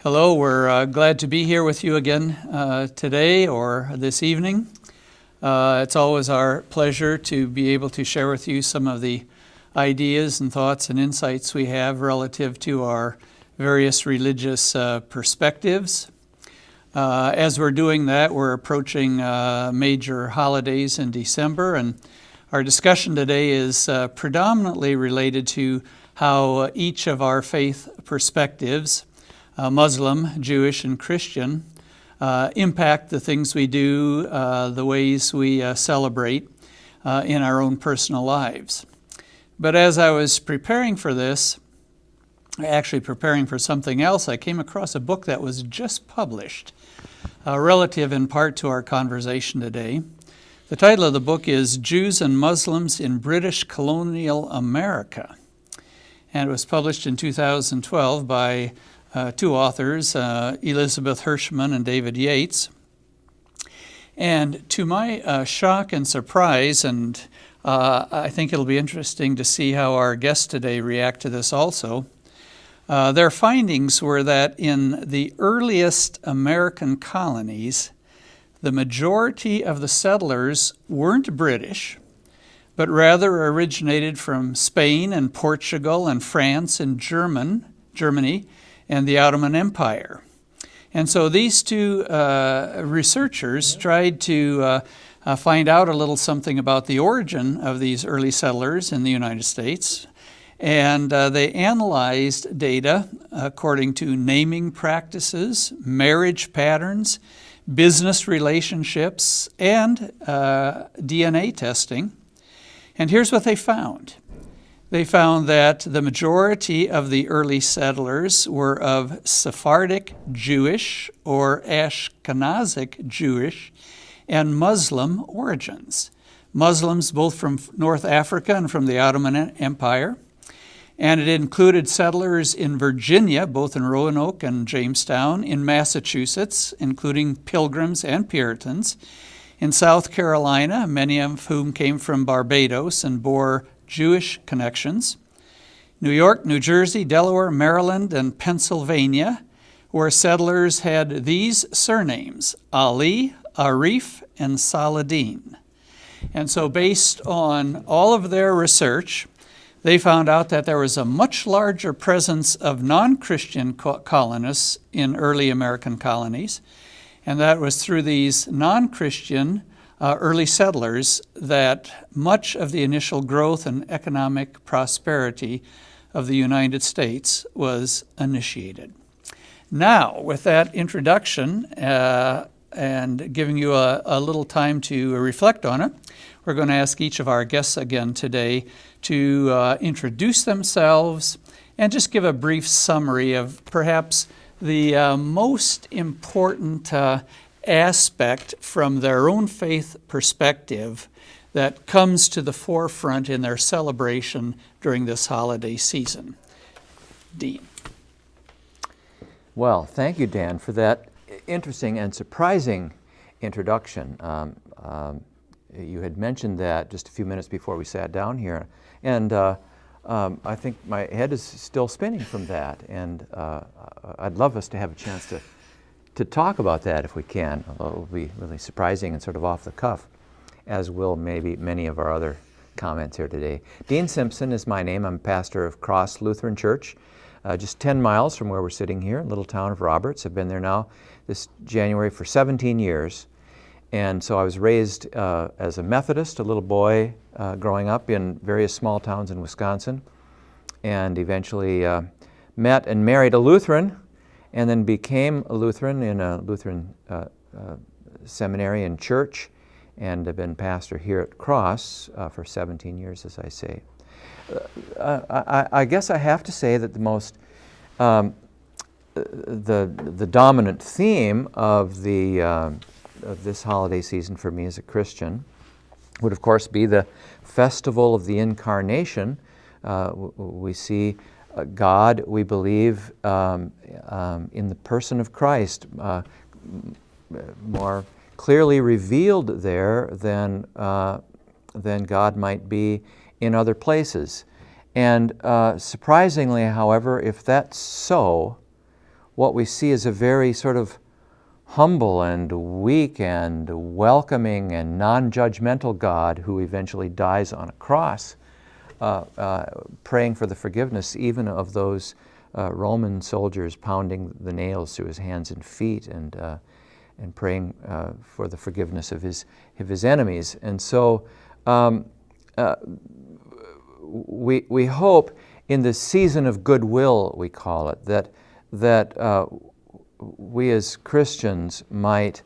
Hello, we're glad to be here with you again today or this evening. It's always our pleasure to be able to share with you some of the ideas and thoughts and insights we have relative to our various religious perspectives. As we're doing that, we're approaching major holidays in December, and our discussion today is predominantly related to how each of our faith perspectives, Muslim, Jewish, and Christian, impact the things we do, the ways we celebrate in our own personal lives. But as I was preparing for this, actually preparing for something else, I came across a book that was just published, relative in part to our conversation today. The title of the book is Jews and Muslims in British Colonial America, and it was published in 2012 by two authors, Elizabeth Hirschman and David Yates. And to my shock and surprise, and I think it'll be interesting to see how our guests today react to this also, their findings were that in the earliest American colonies, the majority of the settlers weren't British, but rather originated from Spain and Portugal and France and Germany, and the Ottoman Empire. And so these two researchers tried to find out a little something about the origin of these early settlers in the United States. And they analyzed data according to naming practices, marriage patterns, business relationships, and DNA testing. And here's what they found. They found that the majority of the early settlers were of Sephardic Jewish or Ashkenazic Jewish and Muslim origins. Muslims both from North Africa and from the Ottoman Empire. And it included settlers in Virginia, both in Roanoke and Jamestown, in Massachusetts, including Pilgrims and Puritans, in South Carolina, many of whom came from Barbados and bore Jewish connections, New York, New Jersey, Delaware, Maryland, and Pennsylvania, where settlers had these surnames, Ali, Arif, and Saladin. And so based on all of their research, they found out that there was a much larger presence of non-Christian colonists in early American colonies, and that was through these non-Christian early settlers that much of the initial growth and economic prosperity of the United States was initiated. Now, with that introduction and giving you a little time to reflect on it, we're going to ask each of our guests again today to introduce themselves and just give a brief summary of perhaps the most important aspect from their own faith perspective that comes to the forefront in their celebration during this holiday season. Dean. Well, thank you, Dan, for that interesting and surprising introduction. You had mentioned that just a few minutes before we sat down here, and I think my head is still spinning from that, and I'd love us to have a chance to talk about that if we can, although it will be really surprising and sort of off the cuff, as will maybe many of our other comments here today. Dean Simpson is my name. I'm pastor of Cross Lutheran Church, just 10 miles from where we're sitting here, little town of Roberts. I've been there now this January for 17 years. And so I was raised as a Methodist, a little boy growing up in various small towns in Wisconsin, and eventually met and married a Lutheran, and then became a Lutheran in a Lutheran seminary and church, and have been pastor here at Cross for 17 years, as I say. I guess I have to say that the most, the dominant theme of this holiday season for me as a Christian would, of course, be the Festival of the Incarnation. We see God, we believe, in the person of Christ, more clearly revealed there than God might be in other places. And surprisingly, however, if that's so, what we see is a very sort of humble and weak and welcoming and non-judgmental God who eventually dies on a cross, praying for the forgiveness even of those Roman soldiers pounding the nails through his hands and feet, and praying for the forgiveness of his enemies. And so we hope in the season of goodwill, we call it, that we as Christians might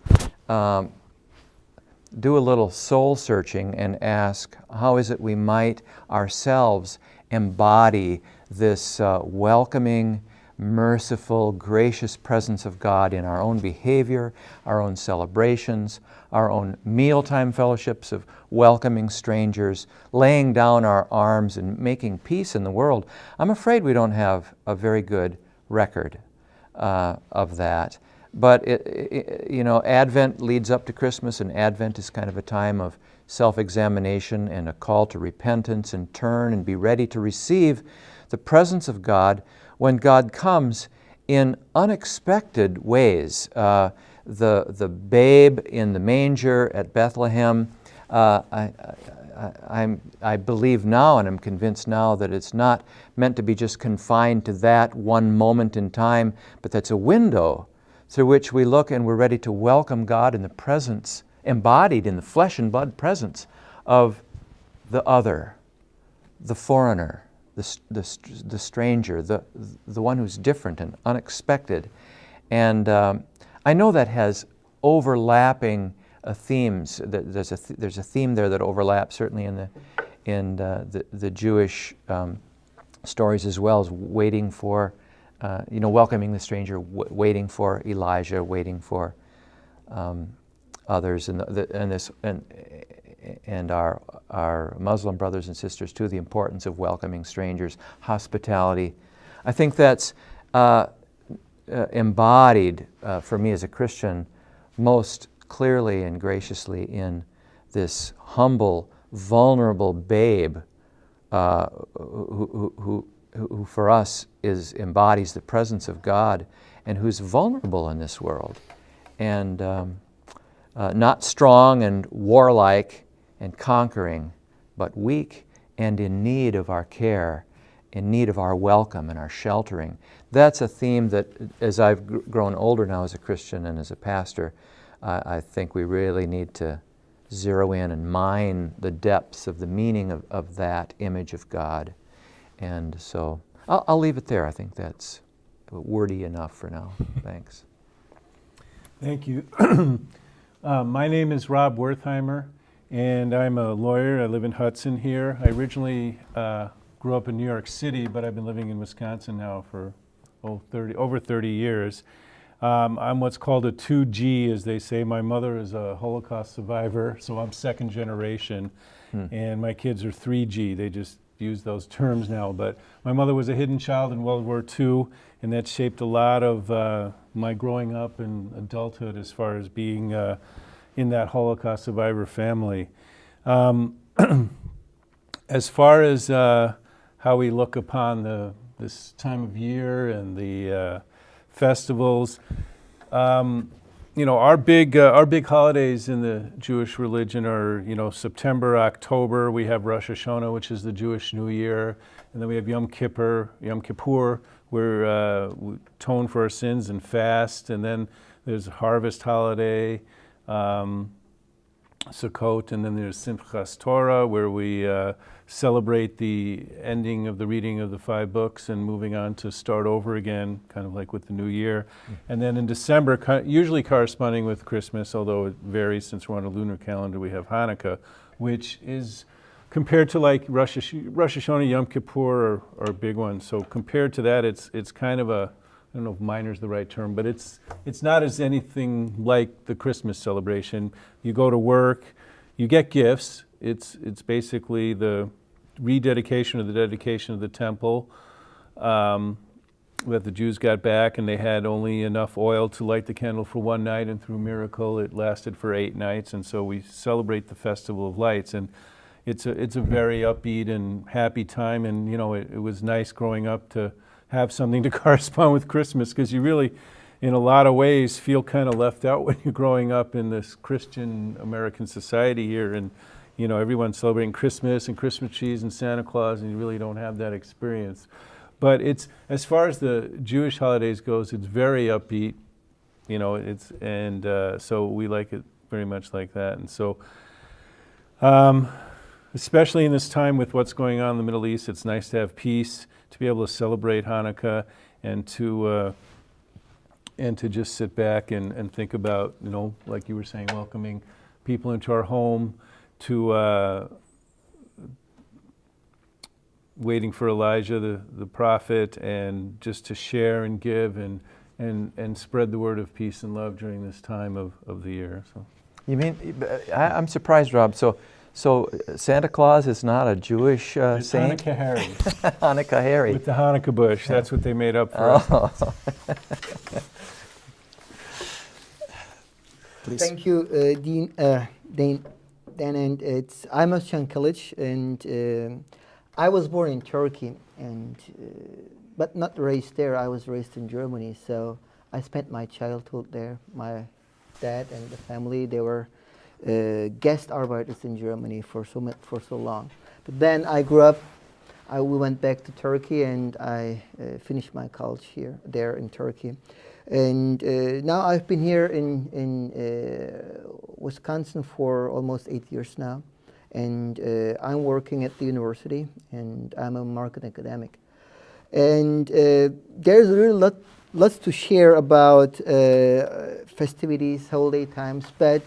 do a little soul searching and ask, how is it we might ourselves embody this welcoming, merciful, gracious presence of God in our own behavior, our own celebrations, our own mealtime fellowships of welcoming strangers, laying down our arms and making peace in the world. I'm afraid we don't have a very good record of that. But Advent leads up to Christmas, and Advent is kind of a time of self-examination and a call to repentance and turn and be ready to receive the presence of God when God comes in unexpected ways. The babe in the manger at Bethlehem, I believe now, and I'm convinced now, that it's not meant to be just confined to that one moment in time, but that's a window through which we look and we're ready to welcome God in the presence, embodied in the flesh and blood presence of the other, the foreigner, the stranger, the one who's different and unexpected. And I know that has overlapping themes. There's a theme there that overlaps certainly in the Jewish stories as well, as waiting for, welcoming the stranger, waiting for Elijah, waiting for others, and our Muslim brothers and sisters too, the importance of welcoming strangers, hospitality. I think that's embodied for me as a Christian most clearly and graciously in this humble, vulnerable babe who for us embodies the presence of God and who's vulnerable in this world, and not strong and warlike and conquering, but weak and in need of our care, in need of our welcome and our sheltering. That's a theme that, as I've grown older now as a Christian and as a pastor, I think we really need to zero in and mine the depths of the meaning of that image of God. And so I'll leave it there. I think that's wordy enough for now. Thanks. Thank you. My name is Rob Wertheimer, and I'm a lawyer. I live in Hudson here. I originally grew up in New York City, but I've been living in Wisconsin now for over 30 years. I'm what's called a 2G, as they say. My mother is a Holocaust survivor, so I'm second generation, and my kids are 3G. They just use those terms now. But my mother was a hidden child in World War II, and that shaped a lot of my growing up and adulthood as far as being in that Holocaust survivor family. As far as how we look upon this time of year and the festivals, our big holidays in the Jewish religion are, September, October. We have Rosh Hashanah, which is the Jewish New Year, and then we have Yom Kippur, where we atone for our sins and fast, and then there's Harvest Holiday, Sukkot, and then there's Simchas Torah, where we celebrate the ending of the reading of the 5 books and moving on to start over again, kind of like with the new year. And then in December, usually corresponding with Christmas, although it varies since we're on a lunar calendar, we have Hanukkah, which is compared to like Rosh Hashanah, Yom Kippur are big ones. So compared to that, it's kind of I don't know if minor is the right term, but it's not as anything like the Christmas celebration. You go to work, you get gifts. It's basically the rededication or the dedication of the temple that the Jews got back, and they had only enough oil to light the candle for one night, and through miracle it lasted for 8 nights, and so we celebrate the Festival of Lights, and it's a very upbeat and happy time, and it was nice growing up to have something to correspond with Christmas, because you really, in a lot of ways, feel kind of left out when you're growing up in this Christian American society here, and everyone's celebrating Christmas and Christmas trees and Santa Claus, and you really don't have that experience. But it's, as far as the Jewish holidays goes, it's very upbeat, so we like it very much like that. And so, especially in this time with what's going on in the Middle East, it's nice to have peace, to be able to celebrate Hanukkah, and to just sit back and think about, like you were saying, welcoming people into our home, to waiting for Elijah, the prophet, and just to share and give and spread the word of peace and love during this time of the year. So, You mean, I'm surprised, Rob. So Santa Claus is not a Jewish it's saint? Hanukkah Harry. Hanukkah Harry. With the Hanukkah bush. That's what they made up for us. Oh. Please. Thank you, Dan, and it's Amos Shankalic, and I was born in Turkey, and but not raised there. I was raised in Germany, so I spent my childhood there. My dad and the family, they were guest arbiters in Germany for so long. But then I grew up. We went back to Turkey, and I finished my college there in Turkey. And now I've been here in Wisconsin for almost 8 years now, and I'm working at the university, and I'm a marketing academic. And there's really lots to share about festivities, holiday times, but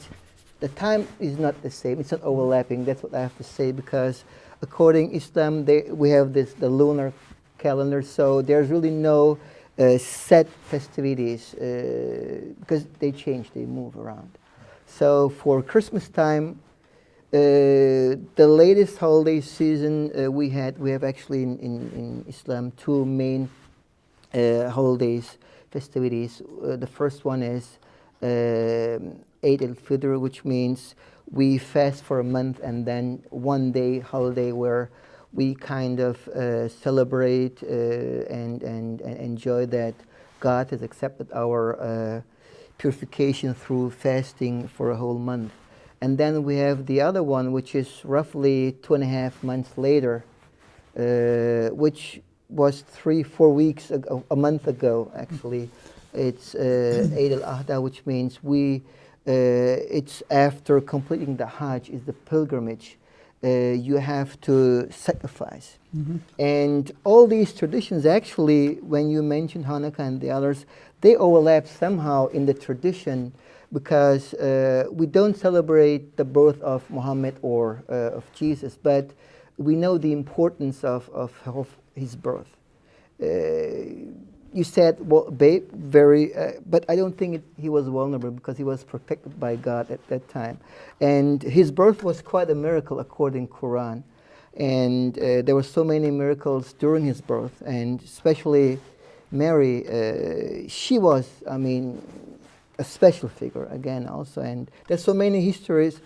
the time is not the same. It's not overlapping. That's what I have to say, because according to Islam, we have the lunar calendar, so there's really no set festivities because they change, they move around. So for Christmas time, the latest holiday season we have actually in Islam two main holidays, festivities. The first one is Eid al-Fitr, which means we fast for a month and then one day holiday where we kind of celebrate and enjoy that God has accepted our purification through fasting for a whole month. And then we have the other one, which is roughly 2.5 months later, which was 3-4 weeks ago, a month ago actually. It's Eid al-Adha, which means it's after completing the Hajj, is the pilgrimage. You have to sacrifice. Mm-hmm. And all these traditions, actually, when you mention Hanukkah and the others, they overlap somehow in the tradition, because we don't celebrate the birth of Muhammad or of Jesus, but we know the importance of his birth. You said, well, but I don't think he was vulnerable, because he was protected by God at that time. And his birth was quite a miracle according to Quran. And there were so many miracles during his birth, and especially Mary, she was, a special figure again also. And there's so many stories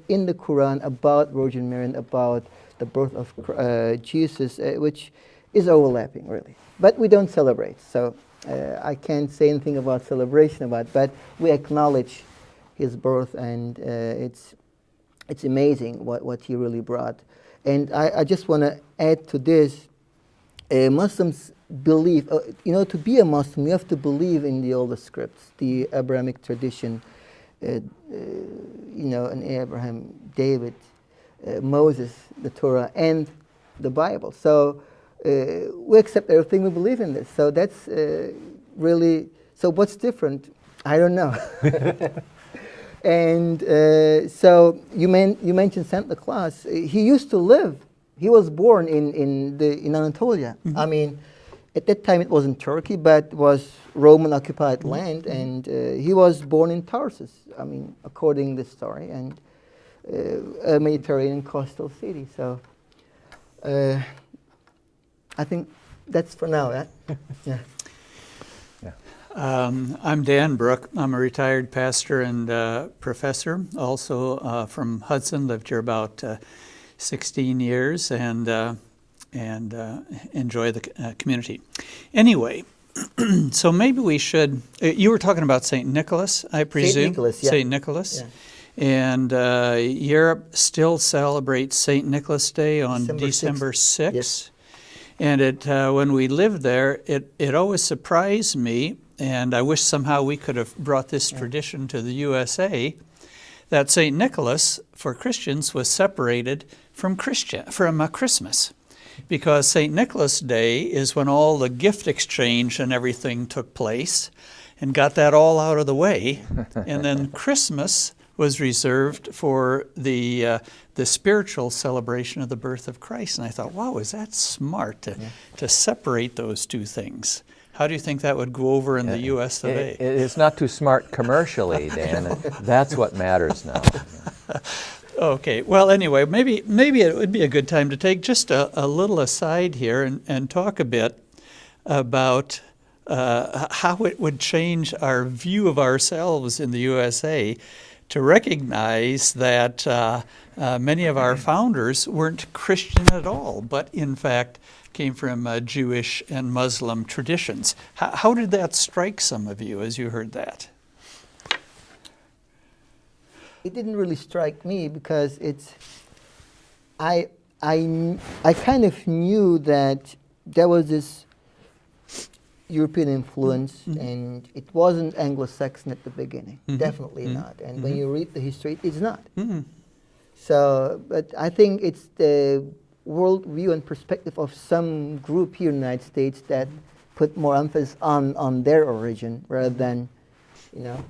in the Quran about Virgin Mary and about the birth of Jesus, which is overlapping really. But we don't celebrate, so I can't say anything about celebration but we acknowledge his birth, and it's amazing what he really brought. And I just want to add to this, Muslims believe, to be a Muslim, you have to believe in the older scripts, the Abrahamic tradition, in Abraham, David, Moses, the Torah, and the Bible. So we accept everything, we believe in this. So that's really, so what's different? I don't know. And so you mentioned Santa Claus. He used to live, he was born in Anatolia. Mm-hmm. At that time it wasn't Turkey, but was Roman occupied land, and he was born in Tarsus, according to the story, and a Mediterranean coastal city. So I think that's for now. Yeah. I'm Dan Brook. I'm a retired pastor and professor, also from Hudson. Lived here about 16 years, and and enjoy the community. Anyway, so maybe we should. You were talking about St. Nicholas, I presume. Nicholas, yeah. St. Nicholas. Yeah. And Europe still celebrates St. Nicholas Day on December 6th. 6th. Yes. And when we lived there, it always surprised me, and I wish somehow we could have brought this tradition to the USA, that St. Nicholas, for Christians, was separated from Christmas. Because St. Nicholas Day is when all the gift exchange and everything took place, and got that all out of the way. And then Christmas was reserved for the spiritual celebration of the birth of Christ. And I thought, wow, is that smart to separate those two things? How do you think that would go over in the U.S. today? It's not too smart commercially, Dan. That's what matters now. Okay, well, anyway, maybe it would be a good time to take just a little aside here and talk a bit about how it would change our view of ourselves in the USA to recognize that many of our founders weren't Christian at all, but in fact came from Jewish and Muslim traditions. How did that strike some of you as you heard that? It didn't really strike me because I kind of knew that there was this European influence, and it wasn't Anglo-Saxon at the beginning. Definitely not. And when you read the history, it's not. So, but I think it's the world view and perspective of some group here in the United States that put more emphasis on their origin rather than,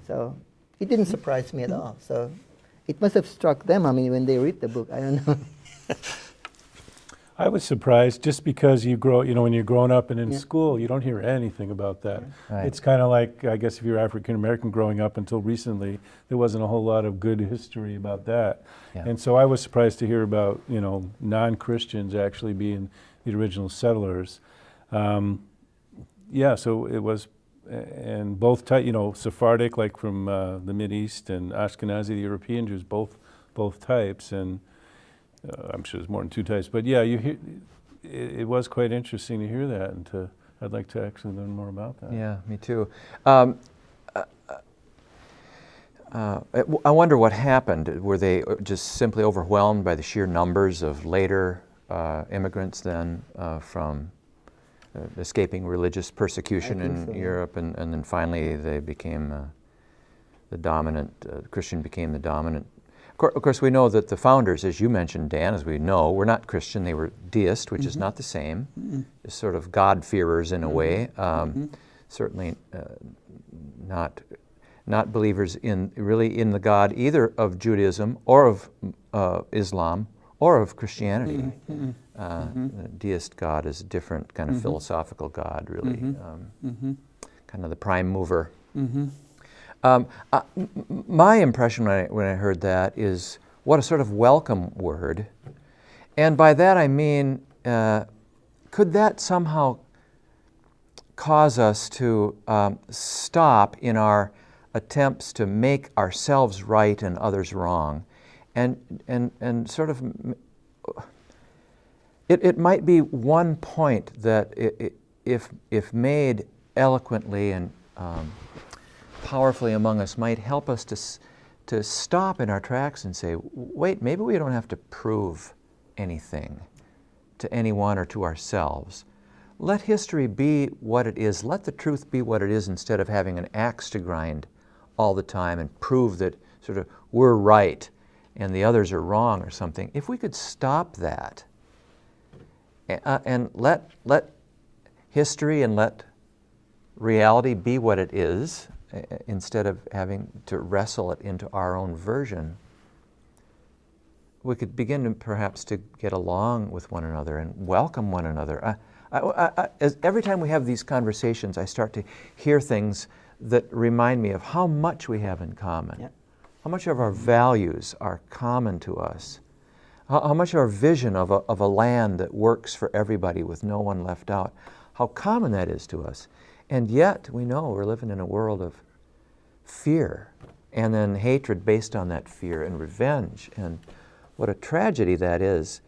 so it didn't surprise me at all. So it must have struck them, when they read the book. I don't know. I was surprised just because when you're growing up and in school, you don't hear anything about that. Right. It's kind of like, I guess if you're African American growing up until recently, there wasn't a whole lot of good history about that. Yeah. And so I was surprised to hear about, non-Christians actually being the original settlers. So it was, and both Sephardic, like from the Mideast, and Ashkenazi, the European Jews, both types, and I'm sure there's more than two types, but yeah, it was quite interesting to hear that, and I'd like to actually learn more about that. Yeah, me too. I wonder what happened. Were they just simply overwhelmed by the sheer numbers of later immigrants then from escaping religious persecution in Europe, and then finally they became the dominant, Christian became the dominant. Of course, we know that the founders, as you mentioned, Dan, as we know, were not Christian. They were deist, which is not the same. Just sort of God-fearers in a way. Certainly not believers in the God either of Judaism or of Islam or of Christianity. The deist God is a different kind of philosophical God, really. Kind of the prime mover. My impression when I heard that is what a sort of welcome word. And by that I mean, could that somehow cause us to stop in our attempts to make ourselves right and others wrong? And sort of, it might be one point that if made eloquently and powerfully among us might help us to stop in our tracks and say, wait, maybe we don't have to prove anything to anyone or to ourselves. Let history be what it is. Let the truth be what it is, instead of having an axe to grind all the time and prove that sort of we're right and the others are wrong or something. If we could stop that and let history and let reality be what it is, instead of having to wrestle it into our own version, we could begin to perhaps to get along with one another and welcome one another. Every time we have these conversations, I start to hear things that remind me of how much we have in common, how much of our values are common to us, how much our vision of a land that works for everybody with no one left out, how common that is to us. And yet, we know we're living in a world of fear, and then hatred based on that fear, and revenge, and what a tragedy that is.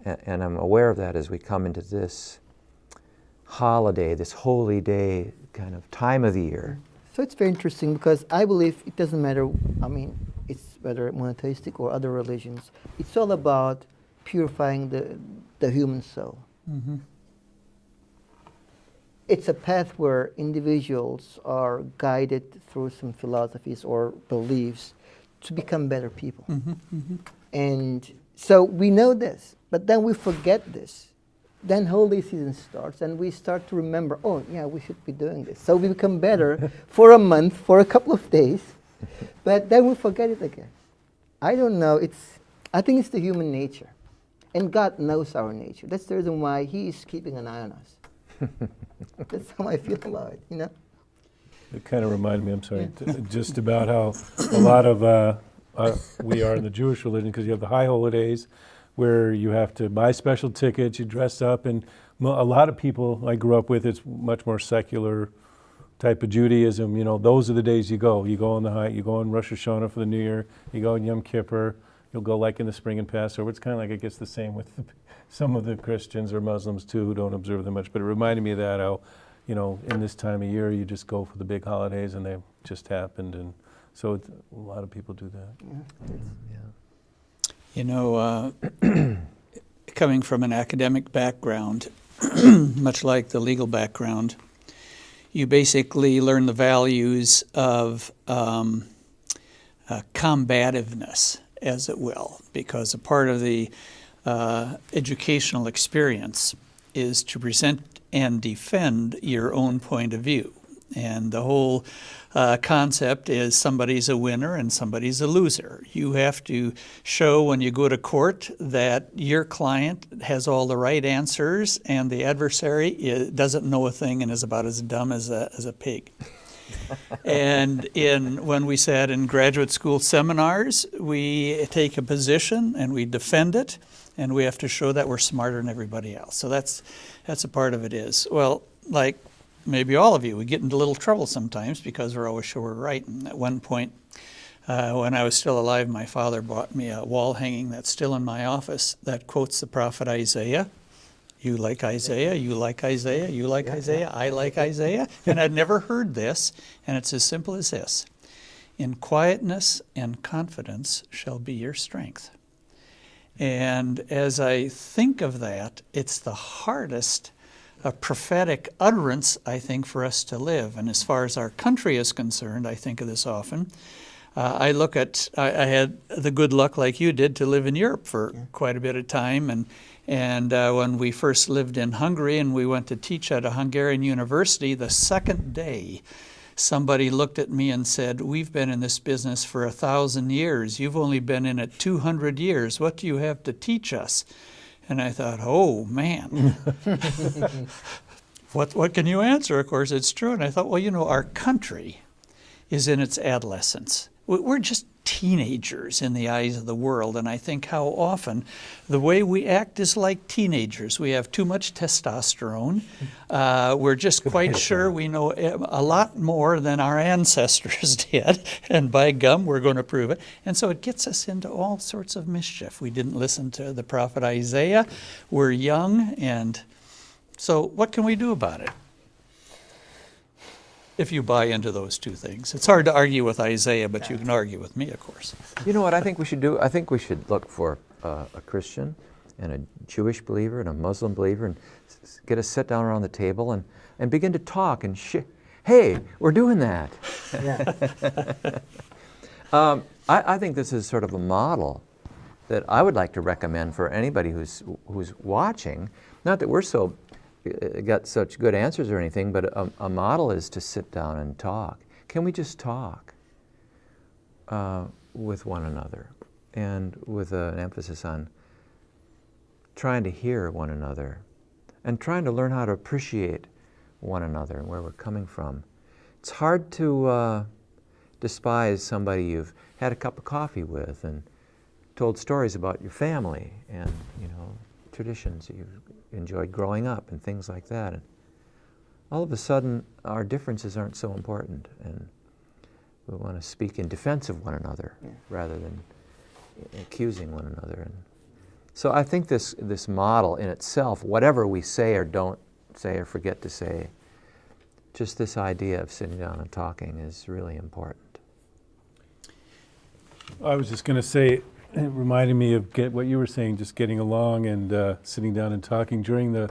and I'm aware of that as we come into this holiday, this holy day kind of time of the year. So it's very interesting because I believe it doesn't matter, I mean, it's whether monotheistic or other religions, it's all about purifying the human soul. Mm-hmm. It's a path where individuals are guided through some philosophies or beliefs to become better people. Mm-hmm. Mm-hmm. And so we know this, but then we forget this. Then holiday season starts and we start to remember, oh yeah, we should be doing this. So we become better for a month, for a couple of days, but then we forget it again. I don't know, I think it's the human nature. And God knows our nature. That's the reason why He is keeping an eye on us. That's how I feel about it, you know? It kind of reminded me, I'm sorry, just about how a lot of we are in the Jewish religion, because you have the high holidays where you have to buy special tickets, you dress up, and a lot of people I grew up with, it's much more secular type of Judaism. You know, those are the days you go. You go on you go on Rosh Hashanah for the New Year, you go on Yom Kippur, you'll go like in the spring and Passover. It's kind of like, I guess, the same with some of the Christians or Muslims too who don't observe them much. But it reminded me of that, how, you know, in this time of year you just go for the big holidays and they just happened. And so a lot of people do that. Yeah. You know, coming from an academic background, much like the legal background, you basically learn the values of combativeness, as it will, because a part of the educational experience is to present and defend your own point of view. And the whole concept is somebody's a winner and somebody's a loser. You have to show when you go to court that your client has all the right answers and the adversary doesn't know a thing and is about as dumb as a pig. And when we sat in graduate school seminars, we take a position and we defend it, and we have to show that we're smarter than everybody else. So that's a part of it is. Well, like maybe all of you, we get into a little trouble sometimes because we're always sure we're right. And at one point, when I was still alive, my father bought me a wall hanging that's still in my office that quotes the prophet Isaiah. You like Isaiah, you like Isaiah, you like Isaiah, I like Isaiah. And I'd never heard this, and it's as simple as this. In quietness and confidence shall be your strength. And as I think of that, it's the hardest prophetic utterance, I think, for us to live. And as far as our country is concerned, I think of this often. I had the good luck, like you did, to live in Europe for quite a bit of time. And when we first lived in Hungary and we went to teach at a Hungarian university, the second day, somebody looked at me and said, "We've been in this business for 1,000 years. You've only been in it 200 years. What do you have to teach us?" And I thought, oh, man. What can you answer? Of course, it's true. And I thought, well, you know, our country is in its adolescence. We're just teenagers in the eyes of the world, and I think how often the way we act is like teenagers. We have too much testosterone. We're just quite sure we know a lot more than our ancestors did, and by gum, we're going to prove it. And so it gets us into all sorts of mischief. We didn't listen to the prophet Isaiah. We're young, and so what can we do about it? If you buy into those two things. It's hard to argue with Isaiah, but you can argue with me, of course. You know what I think we should do? I think we should look for a Christian and a Jewish believer and a Muslim believer and get us sit down around the table and begin to talk and hey, we're doing that. Yeah. I think this is sort of a model that I would like to recommend for anybody who's watching. Not that we're got such good answers or anything, but a model is to sit down and talk. Can we just talk with one another, and with an emphasis on trying to hear one another and trying to learn how to appreciate one another and where we're coming from. It's hard to despise somebody you've had a cup of coffee with and told stories about your family and, you know, traditions that you've enjoyed growing up and things like that. And all of a sudden, our differences aren't so important, and we want to speak in defense of one another rather than accusing one another. So I think this model in itself, whatever we say or don't say or forget to say, just this idea of sitting down and talking is really important. I was just going to say, it reminded me of what you were saying, just getting along and sitting down and talking during the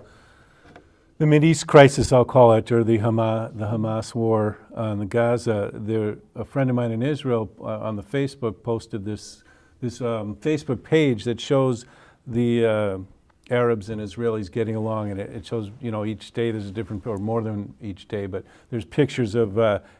Mideast crisis, I'll call it, or the Hamas war on the Gaza. A friend of mine in Israel on the Facebook posted this Facebook page that shows the Arabs and Israelis getting along, and it shows, each day there's a different, or more than each day, but there's pictures of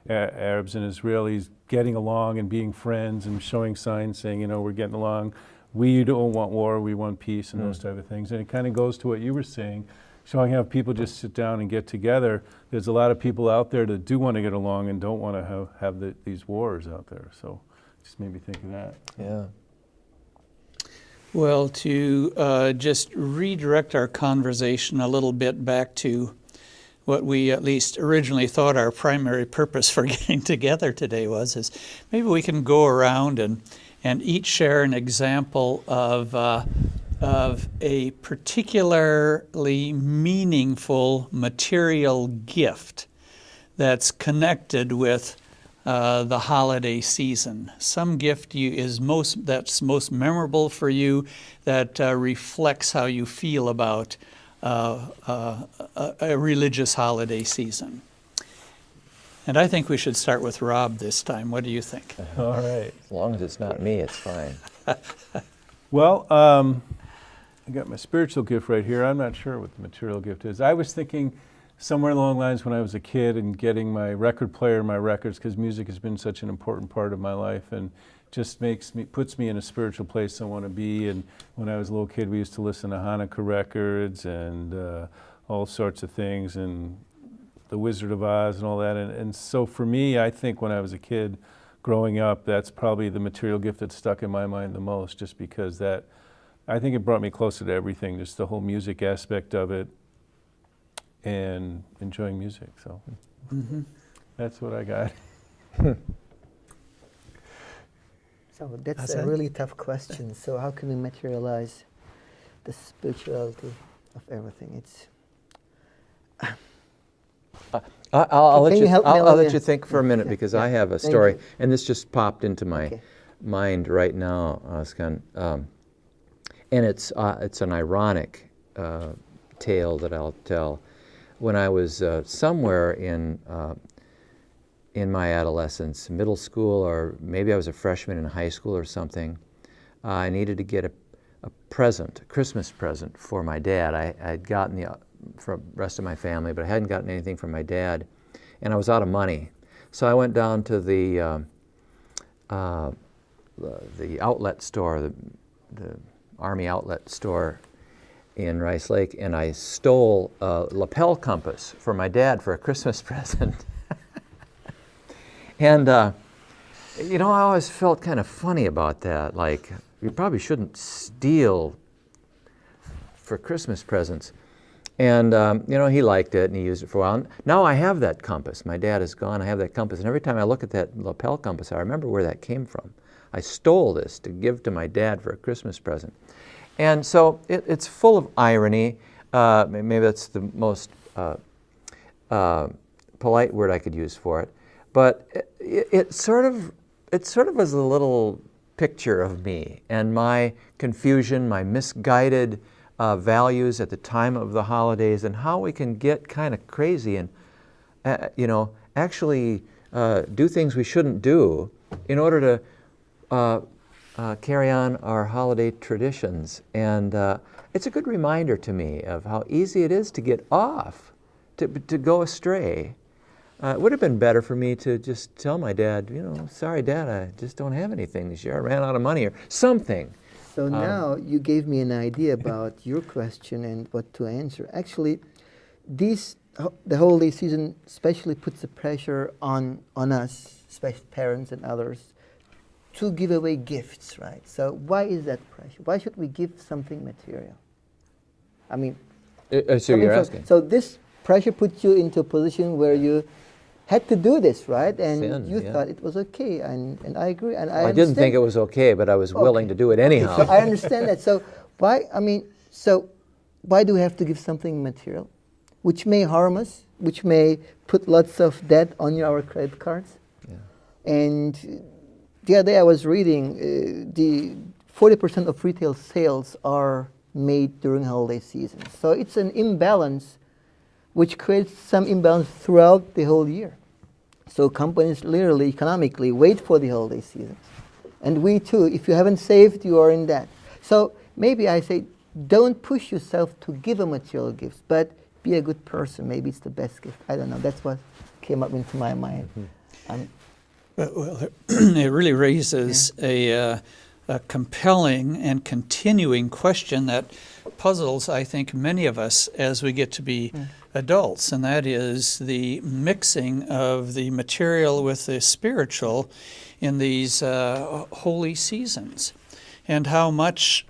Arabs and Israelis getting along and being friends and showing signs saying, we're getting along. We don't want war, we want peace, and those type of things. And it kind of goes to what you were saying, showing how people just sit down and get together. There's a lot of people out there that do want to get along and don't want to have these wars out there. So it just made me think of that. Yeah. Well, to just redirect our conversation a little bit back to what we at least originally thought our primary purpose for getting together today is maybe we can go around and each share an example of a particularly meaningful material gift that's connected with the holiday season. Some gift that's most memorable for you, that reflects how you feel about a religious holiday season. And I think we should start with Rob this time. What do you think? All right. As long as it's not me, it's fine. Well, I got my spiritual gift right here. I'm not sure what the material gift is. I was thinking somewhere along the lines when I was a kid and getting my record player and my records, because music has been such an important part of my life and just puts me in a spiritual place I want to be. And when I was a little kid, we used to listen to Hanukkah records and all sorts of things, and The Wizard of Oz and all that. And so for me, I think when I was a kid growing up, that's probably the material gift that stuck in my mind the most, just because I think it brought me closer to everything, just the whole music aspect of it and enjoying music. So that's what I got. So that's How's a that? really tough question. So how can we materialize the spirituality of everything? It's I'll Can you help me let with you the- think for a minute, Yeah, because yeah. I have a Thank story, you. and this just popped into my Okay. mind right now, Oskan. And it's an ironic tale that I'll tell. When I was somewhere in my adolescence, middle school, or maybe I was a freshman in high school or something, I needed to get a present, a Christmas present for my dad. I had gotten from the rest of my family, but I hadn't gotten anything from my dad, and I was out of money. So I went down to the outlet store, the Army outlet store in Rice Lake, and I stole a lapel compass for my dad for a Christmas present. And I always felt kind of funny about that. Like, you probably shouldn't steal for Christmas presents. And he liked it and he used it for a while. Now I have that compass. My dad is gone. I have that compass, and every time I look at that lapel compass, I remember where that came from. I stole this to give to my dad for a Christmas present. And so it's full of irony. Maybe that's the most polite word I could use for it. But it sort of was a little picture of me and my confusion, my misguided values at the time of the holidays, and how we can get kind of crazy and actually do things we shouldn't do in order to carry on our holiday traditions. And it's a good reminder to me of how easy it is to get off, to go astray. It would have been better for me to just tell my dad, sorry, Dad, I just don't have anything this year. I ran out of money or something. So now you gave me an idea about your question and what to answer. Actually, the holiday season especially puts the pressure on us, especially parents and others, to give away gifts, right? So why is that pressure? Why should we give something material? I mean, So you're asking? So this pressure puts you into a position where you had to do this, right? And Sin, you yeah. thought it was okay, and I agree. And I didn't think it was okay, but I was willing to do it anyhow. So I understand that. So Why? I mean, so why do we have to give something material, which may harm us, which may put lots of debt on our credit cards? Yeah. And the other day I was reading the 40% of retail sales are made during holiday season. So it's an imbalance which creates some imbalance throughout the whole year. So companies literally, economically, wait for the holiday season. And we too, if you haven't saved, you are in debt. So maybe I say, don't push yourself to give a material gift, but be a good person. Maybe it's the best gift. I don't know. That's what came up into my mind. Well, it really raises a compelling and continuing question that puzzles, I think, many of us as we get to be adults, and that is the mixing of the material with the spiritual in these holy seasons, and how much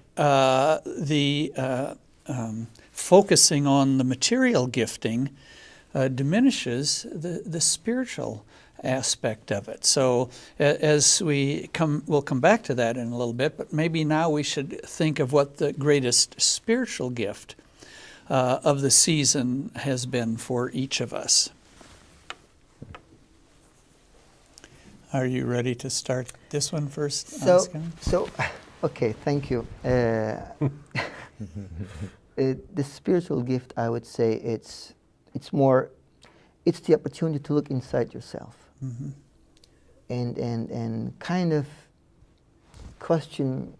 focusing on the material gifting diminishes the spiritual aspect of it. So as we'll come back to that in a little bit, but maybe now we should think of what the greatest spiritual gift of the season has been for each of us. Are you ready to start this one first? So, okay, thank you. The spiritual gift, I would say, it's the opportunity to look inside yourself. Mm-hmm. and kind of question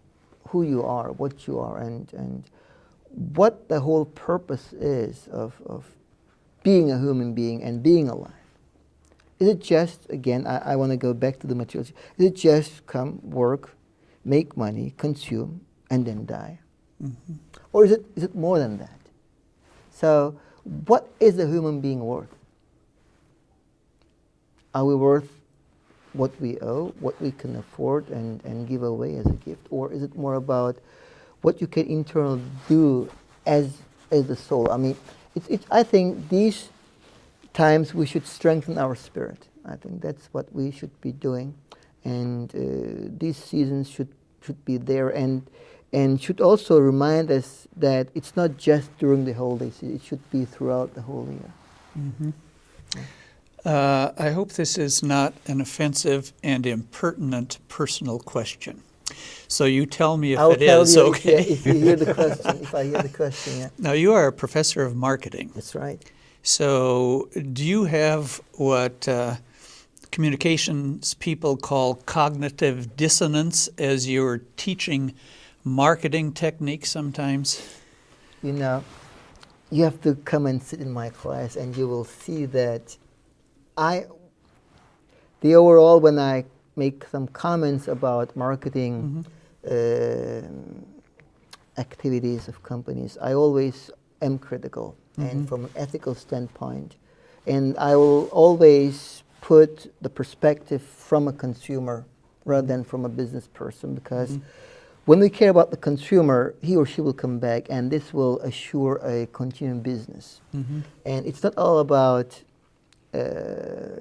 who you are, what you are, and what the whole purpose is of being a human being and being alive. Is it just, again, I want to go back to the materials, is it just come, work, make money, consume, and then die? Mm-hmm. Or is it more than that? So what is a human being worth? Are we worth what we owe, what we can afford and give away as a gift? Or is it more about what you can internally do as the soul? I mean, I think these times we should strengthen our spirit. I think that's what we should be doing. And these seasons should be there and should also remind us that it's not just during the holiday season, it should be throughout the whole year. Mm-hmm. I hope this is not an offensive and impertinent personal question. So you tell me if it is, okay? If you hear the question, if I hear the question, yeah. Now, you are a professor of marketing. That's right. So do you have what communications people call cognitive dissonance as you're teaching marketing techniques sometimes? You know, you have to come and sit in my class and you will see that the overall, when I make some comments about marketing activities of companies, I always am critical and from an ethical standpoint. And I will always put the perspective from a consumer rather than from a business person, because when we care about the consumer, he or she will come back and this will assure a continuing business. And it's not all about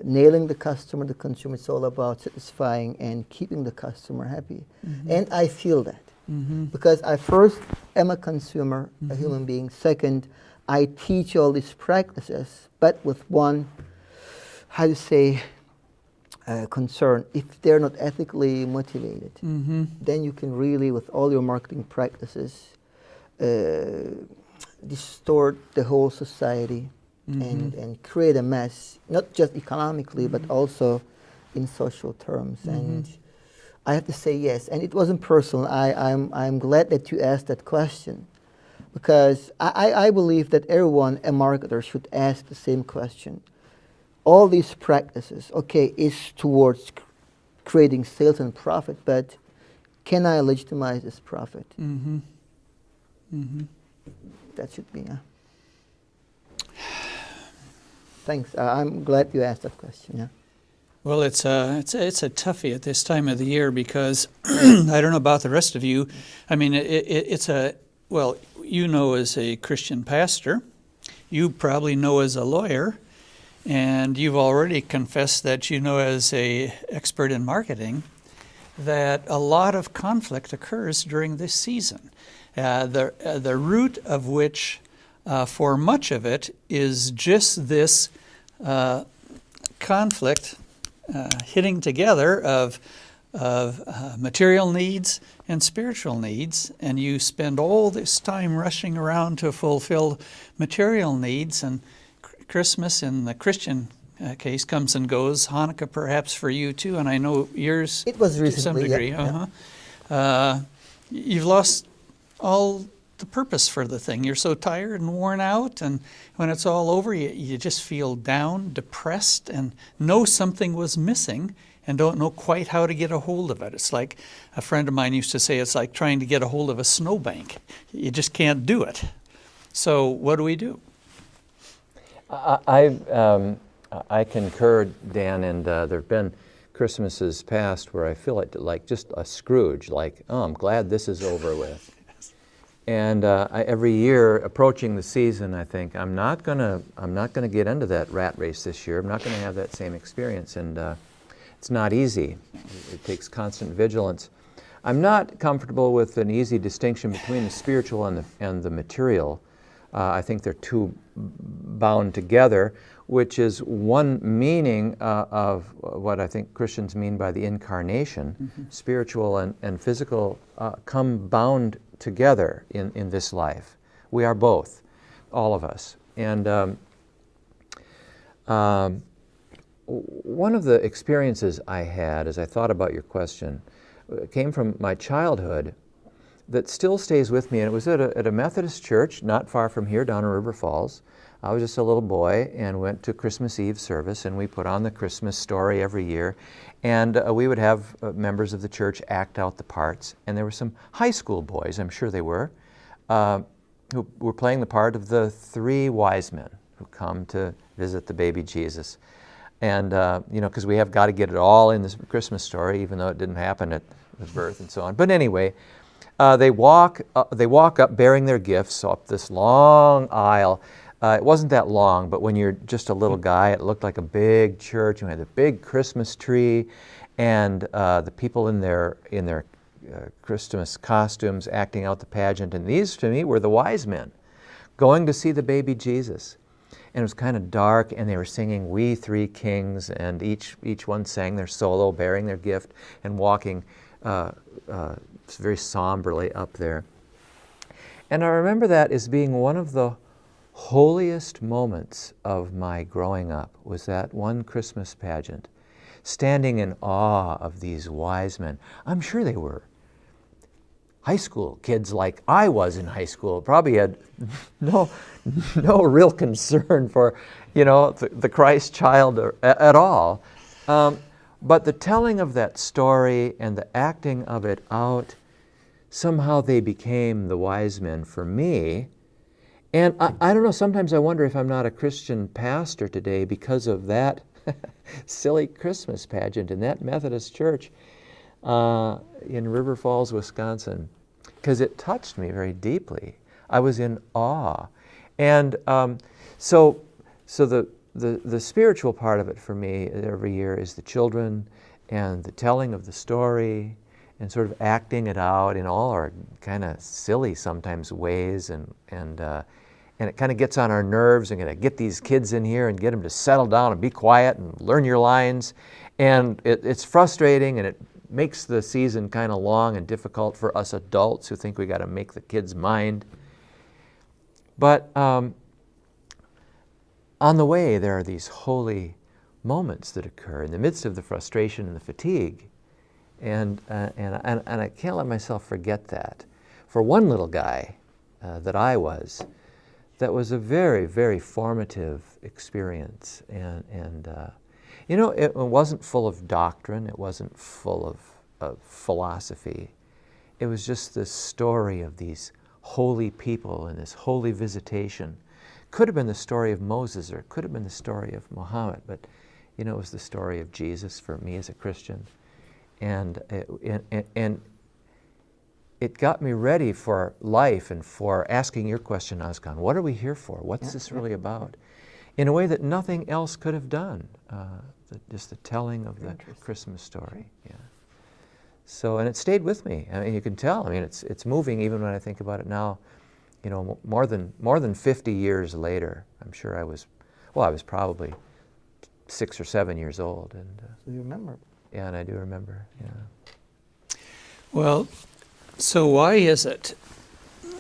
nailing the customer, the consumer. It's all about satisfying and keeping the customer happy. And I feel that because I first am a consumer, a human being. Second, I teach all these practices, but with one, how to say, concern. If they're not ethically motivated, then you can really, with all your marketing practices, distort the whole society. And create a mess, not just economically, but also in social terms. And I have to say yes. And it wasn't personal. I'm glad that you asked that question, because I believe that everyone, a marketer, should ask the same question. All these practices, okay, is towards creating sales and profit, but can I legitimize this profit? That should be, Thanks. I'm glad you asked that question. Yeah. Well, it's a toughie at this time of the year, because I don't know about the rest of you. I mean, well, you know, as a Christian pastor, you probably know as a lawyer, and you've already confessed that you know as a expert in marketing that a lot of conflict occurs during this season. the root of which, for much of it, is just this conflict hitting together of material needs and spiritual needs, and you spend all this time rushing around to fulfill material needs, and Christmas in the Christian case comes and goes. Hanukkah perhaps for you too, and I know yours It was to some recently, degree. yeah. You've lost all the purpose for the thing. You're so tired and worn out, and when it's all over, you just feel down, depressed, and know something was missing and don't know quite how to get a hold of it. It's like a friend of mine used to say, it's like trying to get a hold of a snowbank. You just can't do it. So what do we do? I concur, Dan, and there have been Christmases past where I feel like just a Scrooge, like, oh, I'm glad this is over with. And every year, approaching the season, I think I'm not gonna get into that rat race this year. I'm not gonna have that same experience, and it's not easy. It takes constant vigilance. I'm not comfortable with an easy distinction between the spiritual and the material. I think they're two bound together, which is one meaning of what I think Christians mean by the incarnation. Mm-hmm. Spiritual and physical come bound together in this life. We are both, all of us. And one of the experiences I had as I thought about your question came from my childhood that still stays with me, and it was at a Methodist church not far from here down in River Falls. I was just a little boy and went to Christmas Eve service, and we put on the Christmas story every year, and we would have members of the church act out the parts, and there were some high school boys, I'm sure they were, who were playing the part of the three wise men who come to visit the baby Jesus. And, because we have got to get it all in this Christmas story, even though it didn't happen at the birth and so on. But anyway, they walk up bearing their gifts up this long aisle. It wasn't that long, but when you're just a little guy, it looked like a big church. We had a big Christmas tree, and the people in their Christmas costumes acting out the pageant. And these, to me, were the wise men going to see the baby Jesus. And it was kind of dark, and they were singing "We Three Kings," and each one sang their solo, bearing their gift, and walking very somberly up there. And I remember that as being one of the holiest moments of my growing up, was that one Christmas pageant, standing in awe of these wise men. I'm sure they were high school kids like I was in high school, probably had no real concern for, the Christ child at all. But the telling of that story and the acting of it out, somehow they became the wise men for me. And I don't know, sometimes I wonder if I'm not a Christian pastor today because of that silly Christmas pageant in that Methodist church in River Falls, Wisconsin, because it touched me very deeply. I was in awe. And so the spiritual part of it for me every year is the children and the telling of the story and sort of acting it out in all our kind of silly sometimes ways, and it kind of gets on our nerves, and gonna get these kids in here and get them to settle down and be quiet and learn your lines. And it's frustrating, and it makes the season kind of long and difficult for us adults who think we got to make the kids mind. But on the way, there are these holy moments that occur in the midst of the frustration and the fatigue. And I can't let myself forget that. For one little guy that I was, that was a very, very formative experience. And it wasn't full of doctrine. It wasn't full of philosophy. It was just this story of these holy people and this holy visitation. Could have been the story of Moses, or it could have been the story of Muhammad, but it was the story of Jesus for me as a Christian. And it got me ready for life and for asking your question, Ozkan, what are we here for? What's this really about? In a way that nothing else could have done, just the telling of the Christmas story. Yeah. So, and it stayed with me. I mean, you can tell. I mean, it's moving even when I think about it now. You know, more than 50 years later. I'm sure I was probably 6 or 7 years old, and So you remember? yeah, and I do remember. Yeah. Well, so why is it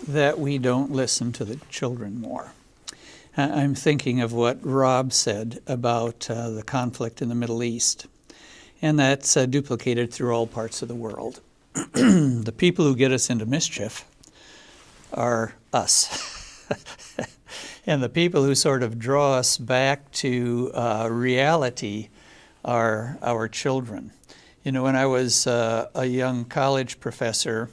that we don't listen to the children more? I'm thinking of what Rob said about the conflict in the Middle East, and that's duplicated through all parts of the world. The people who get us into mischief are us. And the people who sort of draw us back to reality are our children. You know, when I was a young college professor,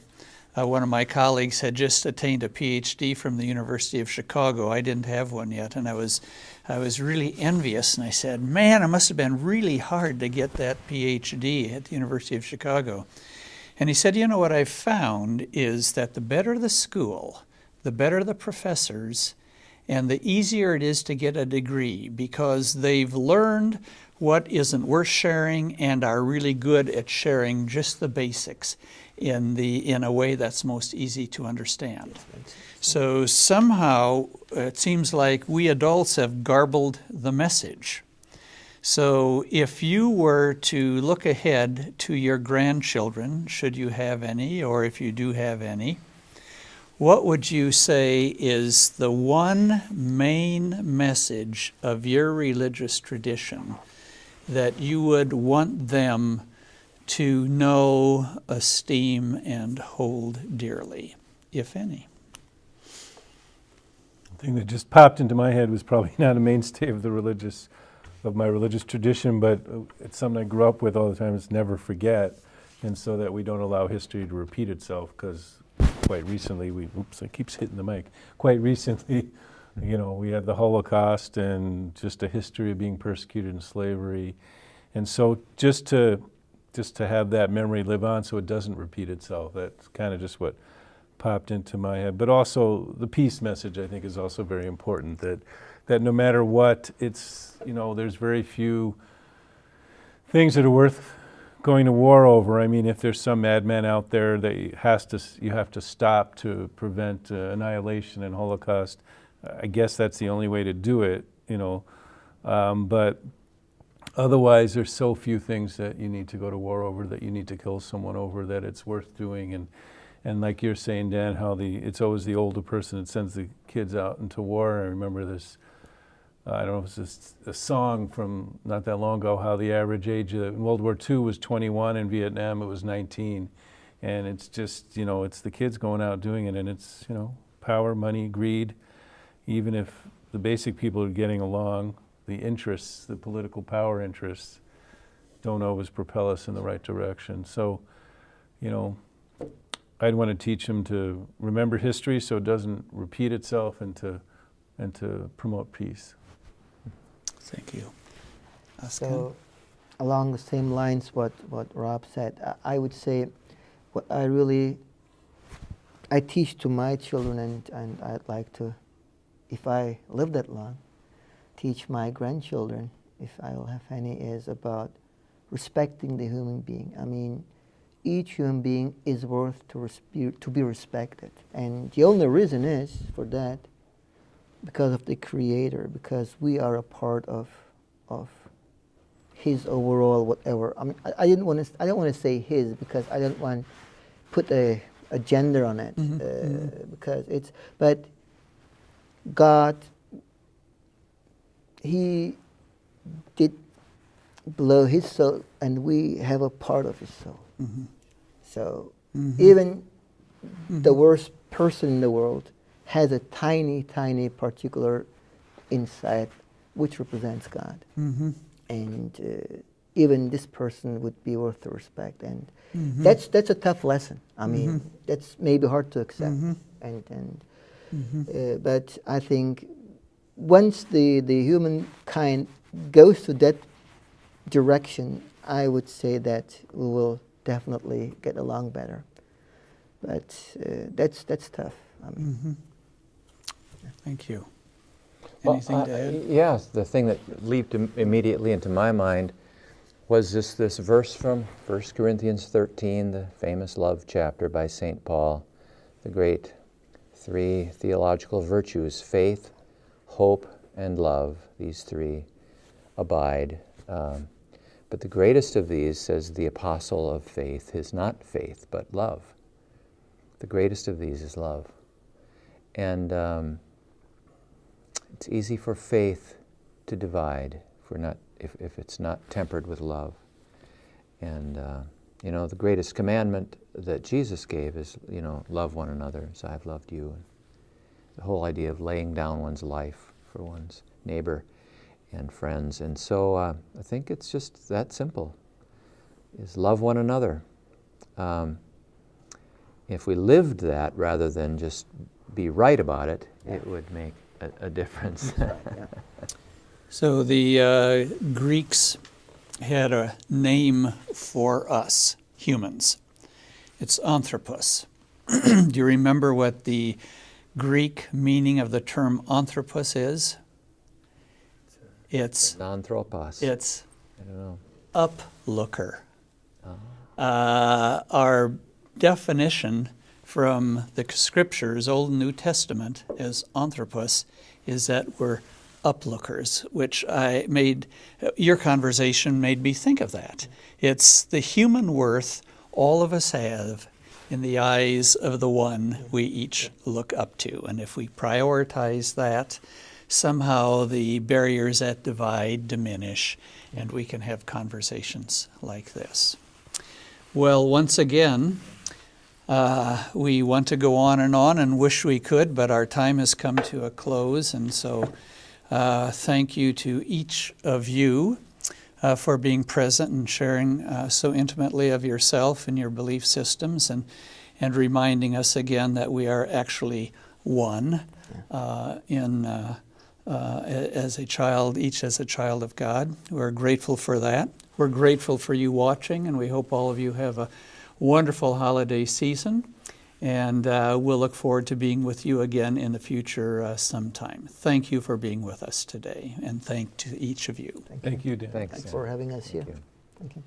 one of my colleagues had just attained a PhD from the University of Chicago. I didn't have one yet, and I was really envious, and I said, man, it must have been really hard to get that PhD at the University of Chicago. And he said, you know, what I've found is that the better the school, the better the professors, and the easier it is to get a degree, because they've learned what isn't worth sharing and are really good at sharing just the basics in a way that's most easy to understand. So somehow it seems like we adults have garbled the message. So if you were to look ahead to your grandchildren, should you have any, or if you do have any, what would you say is the one main message of your religious tradition that you would want them to know, esteem, and hold dearly, if any? The thing that just popped into my head was probably not a mainstay of my religious tradition, but it's something I grew up with all the time. It's never forget, and so that we don't allow history to repeat itself. Because quite recently, it keeps hitting the mic. Quite recently, you know, we had the Holocaust and just a history of being persecuted in slavery, and so just to have that memory live on, so it doesn't repeat itself. That's kind of just what popped into my head. But also the peace message, I think, is also very important. That no matter what, it's, you know, there's very few things that are worth going to war over. I mean, if there's some madman out there that you have to stop to prevent annihilation and Holocaust, I guess that's the only way to do it, you know. But otherwise, there's so few things that you need to go to war over, that you need to kill someone over, that it's worth doing. And like you're saying, Dan, how it's always the older person that sends the kids out into war. I remember this, I don't know if it's a song from not that long ago, how the average age in World War II was 21, in Vietnam it was 19. And it's just, you know, it's the kids going out doing it, and it's, you know, power, money, greed. Even if the basic people are getting along, the interests, the political power interests, don't always propel us in the right direction. So, you know, I'd want to teach them to remember history so it doesn't repeat itself, and to promote peace. Thank you. So, along the same lines, what Rob said, I would say, what I teach to my children, and I'd like to, if I live that long, teach my grandchildren, if I will have any, is about respecting the human being. I mean, each human being is worth to be respected. And the only reason is for that, because of the Creator, because we are a part of His overall whatever. I mean, I don't want to say His, because I don't want to put a gender on it, because it's. But God, He did blow His soul, and we have a part of His soul. Mm-hmm. So even the worst person in the world has a tiny, tiny particular inside which represents God. Mm-hmm. And even this person would be worth the respect. And that's a tough lesson. I mean, that's maybe hard to accept. But I think once the humankind goes to that direction, I would say that we will definitely get along better. But that's tough. I mean. Thank you. Well, Anything to add? Yes, the thing that leaped immediately into my mind was this verse from 1 Corinthians 13, the famous love chapter by St. Paul, the great 3 theological virtues, faith, hope, and love. These 3 abide. But the greatest of these, says the apostle of faith, is not faith, but love. The greatest of these is love. And it's easy for faith to divide if it's not tempered with love. And, the greatest commandment that Jesus gave is, love one another as I've loved you. And the whole idea of laying down one's life for one's neighbor and friends. And so I think it's just that simple, is love one another. If we lived that rather than just be right about it, it would make a difference. So the Greeks had a name for us, humans. It's anthropos. Do you remember what the Greek meaning of the term anthropos is? It's Anthropos. It's I don't know. uplooker. Our definition from the Scriptures, Old and New Testament, as anthropos, is that we're uplookers, which your conversation made me think of that. It's the human worth all of us have in the eyes of the one we each look up to. And if we prioritize that, somehow the barriers that divide diminish, and we can have conversations like this. Well, once again, we want to go on and wish we could, but our time has come to a close, and so thank you to each of you for being present and sharing so intimately of yourself and your belief systems, and reminding us again that we are actually one as a child, each as a child of God. We're grateful for that. We're grateful for you watching, and we hope all of you have a wonderful holiday season. And we'll look forward to being with you again in the future sometime. Thank you for being with us today, and thank to each of you. Thank you, Dan. Thanks Thanks Dan. for having us here. Thank you. Thank you.